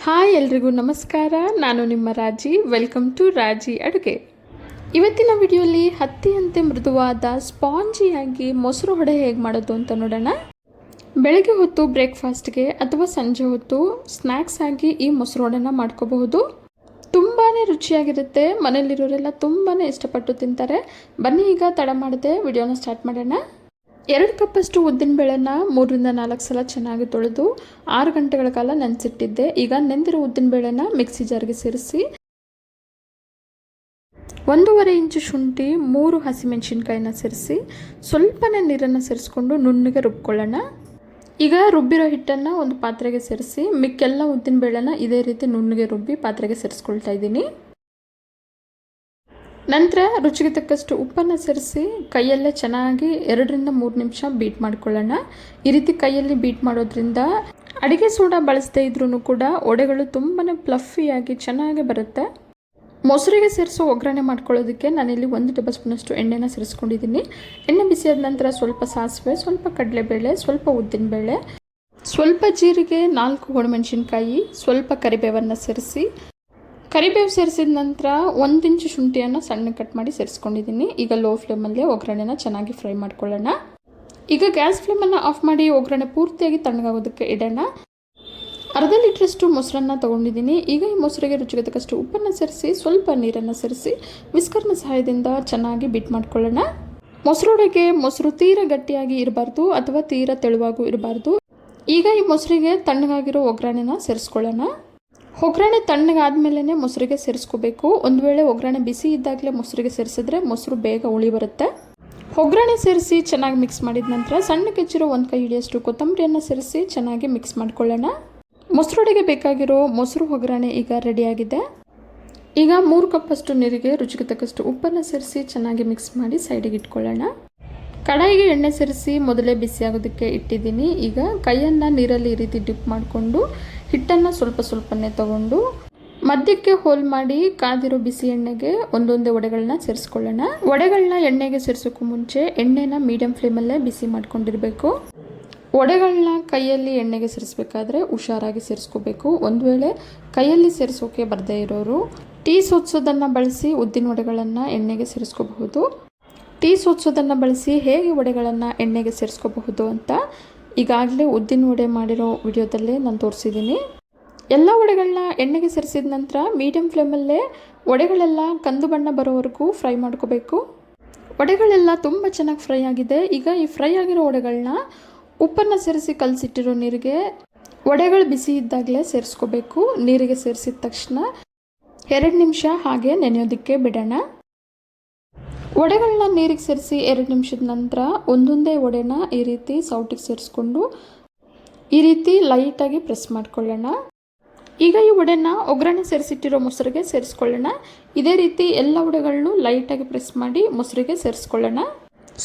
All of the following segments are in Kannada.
ಹಾಯ್ ಎಲ್ರಿಗೂ ನಮಸ್ಕಾರ. ನಾನು ನಿಮ್ಮ ರಾಜಿ. ವೆಲ್ಕಮ್ ಟು ರಾಜಿ ಅಡುಗೆ. ಇವತ್ತಿನ ವಿಡಿಯೋಲಿ ಹತ್ತಿಯಂತೆ ಮೃದುವಾದ ಸ್ಪಾಂಜಿಯಾಗಿ ಮೊಸರು ವಡೆ ಹೇಗೆ ಮಾಡೋದು ಅಂತ ನೋಡೋಣ. ಬೆಳಗ್ಗೆ ಹೊತ್ತು ಬ್ರೇಕ್ಫಾಸ್ಟ್ಗೆ ಅಥವಾ ಸಂಜೆ ಹೊತ್ತು ಸ್ನ್ಯಾಕ್ಸ್ ಆಗಿ ಈ ಮೊಸರು ವಡೆನ ಮಾಡ್ಕೋಬಹುದು. ತುಂಬಾ ರುಚಿಯಾಗಿರುತ್ತೆ. ಮನೇಲಿರೋರೆಲ್ಲ ತುಂಬಾ ಇಷ್ಟಪಟ್ಟು ತಿಂತಾರೆ. ಬನ್ನಿ ಈಗ ತಡ ಮಾಡದೆ ವಿಡಿಯೋನ ಸ್ಟಾರ್ಟ್ ಮಾಡೋಣ. 2 ಕಪ್ಪಷ್ಟು ಉದ್ದಿನಬೇಳೆನ 3ರಿಂದ 4 ಸಲ ಚೆನ್ನಾಗಿ ತೊಳೆದು 6 ಗಂಟೆಗಳ ಕಾಲ ನೆನೆಸಿಟ್ಟಿದ್ದೆ. ಈಗ ನೆಂದಿರೋ ಉದ್ದಿನಬೇಳೆನ ಮಿಕ್ಸಿ ಜಾರ್ಗೆ ಸೇರಿಸಿ 1.5 ಇಂಚು ಶುಂಠಿ, 3 ಹಸಿಮೆಣಸಿನ್ಕಾಯಿನ ಸೇರಿಸಿ ಸ್ವಲ್ಪನೇ ನೀರನ್ನು ಸೇರಿಸ್ಕೊಂಡು ನುಣ್ಣಗೆ ರುಬ್ಕೊಳ್ಳೋಣ. ಈಗ ರುಬ್ಬಿರೋ ಹಿಟ್ಟನ್ನು ಒಂದು ಪಾತ್ರೆಗೆ ಸೇರಿಸಿ ಮಿಕ್ಕೆಲ್ಲ ಉದ್ದಿನಬೇಳೆನ ಇದೇ ರೀತಿ ನುಣ್ಣಗೆ ರುಬ್ಬಿ ಪಾತ್ರೆಗೆ ಸೇರಿಸ್ಕೊಳ್ತಾ ಇದ್ದೀನಿ. ನಂತರ ರುಚಿಗೆ ತಕ್ಕಷ್ಟು ಉಪ್ಪನ್ನು ಸೇರಿಸಿ ಕೈಯಲ್ಲೇ ಚೆನ್ನಾಗಿ 2ರಿಂದ 3 ನಿಮಿಷ ಬೀಟ್ ಮಾಡ್ಕೊಳ್ಳೋಣ. ಈ ರೀತಿ ಕೈಯಲ್ಲಿ ಬೀಟ್ ಮಾಡೋದ್ರಿಂದ ಅಡುಗೆ ಸೋಡಾ ಬಳಸದೇ ಇದ್ರೂ ಕೂಡ ವಡೆಗಳು ತುಂಬಾ ಫ್ಲಫಿಯಾಗಿ ಚೆನ್ನಾಗಿ ಬರುತ್ತೆ. ಮೊಸರಿಗೆ ಸೇರಿಸೋ ಒಗ್ಗರಣೆ ಮಾಡ್ಕೊಳ್ಳೋದಕ್ಕೆ ನಾನಿಲ್ಲಿ 1 ಟೇಬಲ್ ಸ್ಪೂನಷ್ಟು ಎಣ್ಣೆನ ಸೇರಿಸ್ಕೊಂಡಿದ್ದೀನಿ. ಎಣ್ಣೆ ಬಿಸಿಯಾದ ನಂತರ ಸ್ವಲ್ಪ ಸಾಸಿವೆ, ಸ್ವಲ್ಪ ಕಡಲೆಬೇಳೆ, ಸ್ವಲ್ಪ ಉದ್ದಿನಬೇಳೆ, ಸ್ವಲ್ಪ ಜೀರಿಗೆ, 4 ಒಣಮೆಣಸಿನ್ಕಾಯಿ, ಸ್ವಲ್ಪ ಕರಿಬೇವನ್ನು ಸೇರಿಸಿ ಕರಿಬೇವು ಸೇರಿಸಿದ ನಂತರ 1 ಇಂಚು ಶುಂಠಿಯನ್ನು ಸಣ್ಣ ಕಟ್ ಮಾಡಿ ಸೇರಿಸ್ಕೊಂಡಿದ್ದೀನಿ. ಈಗ ಲೋ ಫ್ಲೇಮಲ್ಲಿ ಒಗ್ಗರಣೆನ ಚೆನ್ನಾಗಿ ಫ್ರೈ ಮಾಡ್ಕೊಳ್ಳೋಣ. ಈಗ ಗ್ಯಾಸ್ ಫ್ಲೇಮನ್ನು ಆಫ್ ಮಾಡಿ ಒಗ್ಗರಣೆ ಪೂರ್ತಿಯಾಗಿ ತಣ್ಣಗಾಗೋದಕ್ಕೆ ಇಡೋಣ. 1/2 ಲೀಟ್ರಷ್ಟು ಮೊಸರನ್ನು ತೊಗೊಂಡಿದ್ದೀನಿ. ಈಗ ಈ ಮೊಸರಿಗೆ ರುಚಿಗೆ ತಕ್ಕಷ್ಟು ಉಪ್ಪನ್ನು ಸೇರಿಸಿ ಸ್ವಲ್ಪ ನೀರನ್ನು ಸೇರಿಸಿ ವಿಸ್ಕರ್ನ ಸಹಾಯದಿಂದ ಚೆನ್ನಾಗಿ ಬೀಟ್ ಮಾಡ್ಕೊಳ್ಳೋಣ. ಮೊಸರು ವಡೆಗೆ ಮೊಸರು ತೀರಾ ಗಟ್ಟಿಯಾಗಿ ಇರಬಾರ್ದು ಅಥವಾ ತೀರಾ ತೆಳುವಾಗೂ ಇರಬಾರ್ದು. ಈಗ ಈ ಮೊಸರಿಗೆ ತಣ್ಣಗಾಗಿರೋ ಒಗ್ಗರಣೆನ ಸೇರಿಸ್ಕೊಳ್ಳೋಣ. ಒಗ್ಗರಣೆ ತಣ್ಣಗಾದ್ಮೇಲೆ ಮೊಸರಿಗೆ ಸೇರಿಸ್ಕೋಬೇಕು. ಒಂದು ವೇಳೆ ಒಗ್ಗರಣೆ ಬಿಸಿ ಇದ್ದಾಗಲೇ ಮೊಸರಿಗೆ ಸೇರಿಸಿದ್ರೆ ಮೊಸರು ಬೇಗ ಉಳಿ ಬರುತ್ತೆ. ಒಗ್ಗರಣೆ ಸೇರಿಸಿ ಚೆನ್ನಾಗಿ ಮಿಕ್ಸ್ ಮಾಡಿದ ನಂತರ ಸಣ್ಣಕ್ಕೆ ಹೆಚ್ಚಿರೋ 1 ಕೈ ಹಿಡಿಯಷ್ಟು ಕೊತ್ತಂಬರಿಯನ್ನು ಸೇರಿಸಿ ಚೆನ್ನಾಗಿ ಮಿಕ್ಸ್ ಮಾಡ್ಕೊಳ್ಳೋಣ. ಮೊಸರು ವಡೆಗೆ ಬೇಕಾಗಿರೋ ಮೊಸರು ಒಗ್ಗರಣೆ ಈಗ ರೆಡಿಯಾಗಿದೆ. ಈಗ 3 ಕಪ್ಪಷ್ಟು ನೀರಿಗೆ ರುಚಿಗೆ ತಕ್ಕಷ್ಟು ಉಪ್ಪನ್ನು ಸೇರಿಸಿ ಚೆನ್ನಾಗಿ ಮಿಕ್ಸ್ ಮಾಡಿ ಸೈಡಿಗೆ ಇಟ್ಕೊಳ್ಳೋಣ. ಕಡಾಯಿಗೆ ಎಣ್ಣೆ ಸೇರಿಸಿ ಮೊದಲೇ ಬಿಸಿಯಾಗೋದಕ್ಕೆ ಇಟ್ಟಿದ್ದೀನಿ. ಈಗ ಕೈಯನ್ನು ನೀರಲ್ಲಿ ಈ ರೀತಿ ಡಿಪ್ ಮಾಡಿಕೊಂಡು ಹಿಟ್ಟನ್ನು ಸ್ವಲ್ಪನೇ ತಗೊಂಡು ಮಧ್ಯಕ್ಕೆ ಹೋಲ್ ಮಾಡಿ ಕಾದಿರೋ ಬಿಸಿ ಎಣ್ಣೆಗೆ ಒಂದೊಂದೇ ವಡೆಗಳನ್ನ ಸೇರಿಸ್ಕೊಳ್ಳೋಣ. ವಡೆಗಳನ್ನ ಎಣ್ಣೆಗೆ ಸೇರಿಸೋಕ್ಕೂ ಮುಂಚೆ ಎಣ್ಣೆನ ಮೀಡಿಯಂ ಫ್ಲೇಮಲ್ಲೇ ಬಿಸಿ ಮಾಡ್ಕೊಂಡಿರಬೇಕು. ವಡೆಗಳನ್ನ ಕೈಯಲ್ಲಿ ಎಣ್ಣೆಗೆ ಸೇರಿಸ್ಬೇಕಾದ್ರೆ ಹುಷಾರಾಗಿ ಸೇರಿಸ್ಕೋಬೇಕು. ಒಂದು ವೇಳೆ ಕೈಯಲ್ಲಿ ಸೇರಿಸೋಕೆ ಬರದೇ ಇರೋರು ಟೀ ಸೋದಿಸೋದನ್ನು ಬಳಸಿ ಉದ್ದಿನ ವಡೆಗಳನ್ನು ಎಣ್ಣೆಗೆ ಸೇರಿಸ್ಕೋಬಹುದು. ಟೀ ಸೋದಿಸೋದನ್ನು ಬಳಸಿ ಹೇಗೆ ವಡೆಗಳನ್ನು ಎಣ್ಣೆಗೆ ಸೇರಿಸ್ಕೋಬಹುದು ಅಂತ ಈಗಾಗಲೇ ಉದ್ದಿನ ವಡೆ ಮಾಡಿರೋ ವಿಡಿಯೋದಲ್ಲೇ ನಾನು ತೋರಿಸಿದ್ದೀನಿ. ಎಲ್ಲ ವಡೆಗಳನ್ನ ಎಣ್ಣೆಗೆ ಸೇರಿಸಿದ ನಂತರ ಮೀಡಿಯಂ ಫ್ಲೇಮಲ್ಲೇ ವಡೆಗಳೆಲ್ಲ ಕಂದು ಬಣ್ಣ ಬರೋವರೆಗೂ ಫ್ರೈ ಮಾಡ್ಕೋಬೇಕು. ವಡೆಗಳೆಲ್ಲ ತುಂಬ ಚೆನ್ನಾಗಿ ಫ್ರೈ ಆಗಿದೆ. ಈಗ ಈ ಫ್ರೈ ಆಗಿರೋ ವಡೆಗಳನ್ನ ಉಪ್ಪನ್ನು ಸೇರಿಸಿ ಕಲಸಿಟ್ಟಿರೋ ನೀರಿಗೆ ವಡೆಗಳು ಬಿಸಿ ಇದ್ದಾಗಲೇ ಸೇರಿಸ್ಕೋಬೇಕು. ನೀರಿಗೆ ಸೇರಿಸಿದ ತಕ್ಷಣ 2 ನಿಮಿಷ ಹಾಗೆ ನೆನೆಯೋದಕ್ಕೆ ಬಿಡೋಣ. ವಡೆಗಳನ್ನ ನೀರಿಗೆ ಸೇರಿಸಿ 2 ನಿಮಿಷದ ನಂತರ ಒಂದೊಂದೇ ವಡೆನ ಈ ರೀತಿ ಸೌಟಿಗೆ ಸೇರಿಸ್ಕೊಂಡು ಈ ರೀತಿ ಲೈಟಾಗಿ ಪ್ರೆಸ್ ಮಾಡ್ಕೊಳ್ಳೋಣ. ಈಗ ಈ ವಡೆನ ಒಗ್ಗರಣೆ ಸೇರಿಸಿಟ್ಟಿರೋ ಮೊಸರಿಗೆ ಸೇರಿಸ್ಕೊಳ್ಳೋಣ. ಇದೇ ರೀತಿ ಎಲ್ಲ ವಡೆಗಳನ್ನು ಲೈಟಾಗಿ ಪ್ರೆಸ್ ಮಾಡಿ ಮೊಸರಿಗೆ ಸೇರಿಸ್ಕೊಳ್ಳೋಣ.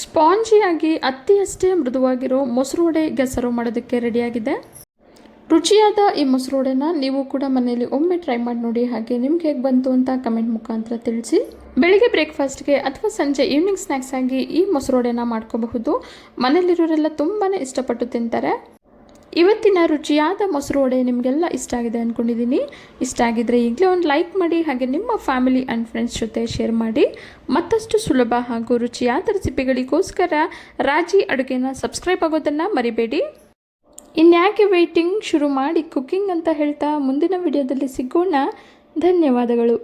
ಸ್ಪಾಂಜಿಯಾಗಿ ಅತ್ತಿಯಷ್ಟೇ ಮೃದುವಾಗಿರೋ ಮೊಸರು ವಡೆ ಈಗ ಸರ್ವ್ ಮಾಡೋದಕ್ಕೆ ರೆಡಿಯಾಗಿದೆ. ರುಚಿಯಾದ ಈ ಮೊಸರು ವಡೆನ ನೀವು ಕೂಡ ಮನೆಯಲ್ಲಿ ಒಮ್ಮೆ ಟ್ರೈ ಮಾಡಿ ನೋಡಿ. ಹಾಗೆ ನಿಮ್ಗೆ ಹೇಗೆ ಬಂತು ಅಂತ ಕಮೆಂಟ್ ಮುಖಾಂತರ ತಿಳಿಸಿ. ಬೆಳಿಗ್ಗೆ ಬ್ರೇಕ್ಫಾಸ್ಟ್ಗೆ ಅಥವಾ ಸಂಜೆ ಈವ್ನಿಂಗ್ ಸ್ನ್ಯಾಕ್ಸ್ ಆಗಿ ಈ ಮೊಸರು ವಡೆನ ಮಾಡ್ಕೋಬಹುದು. ಮನೆಯಲ್ಲಿರೋರೆಲ್ಲ ತುಂಬಾ ಇಷ್ಟಪಟ್ಟು ತಿಂತಾರೆ. ಇವತ್ತಿನ ರುಚಿಯಾದ ಮೊಸರು ವಡೆ ನಿಮಗೆಲ್ಲ ಇಷ್ಟ ಆಗಿದೆ ಅಂದ್ಕೊಂಡಿದ್ದೀನಿ. ಇಷ್ಟ ಆಗಿದ್ರೆ ಈಗಲೇ ಒಂದು ಲೈಕ್ ಮಾಡಿ. ಹಾಗೆ ನಿಮ್ಮ ಫ್ಯಾಮಿಲಿ ಆ್ಯಂಡ್ ಫ್ರೆಂಡ್ಸ್ ಜೊತೆ ಶೇರ್ ಮಾಡಿ. ಮತ್ತಷ್ಟು ಸುಲಭ ಹಾಗೂ ರುಚಿಯಾದ ರೆಸಿಪಿಗಳಿಗೋಸ್ಕರ ರಾಜಿ ಅಡುಗೆನ ಸಬ್ಸ್ಕ್ರೈಬ್ ಆಗೋದನ್ನು ಮರಿಬೇಡಿ. ಇನ್ಯಾಕೆ ವೇಟಿಂಗ್, ಶುರು ಮಾಡಿ ಕುಕ್ಕಿಂಗ್ ಅಂತ ಹೇಳ್ತಾ ಮುಂದಿನ ವಿಡಿಯೋದಲ್ಲಿ ಸಿಗೋಣ. ಧನ್ಯವಾದಗಳು.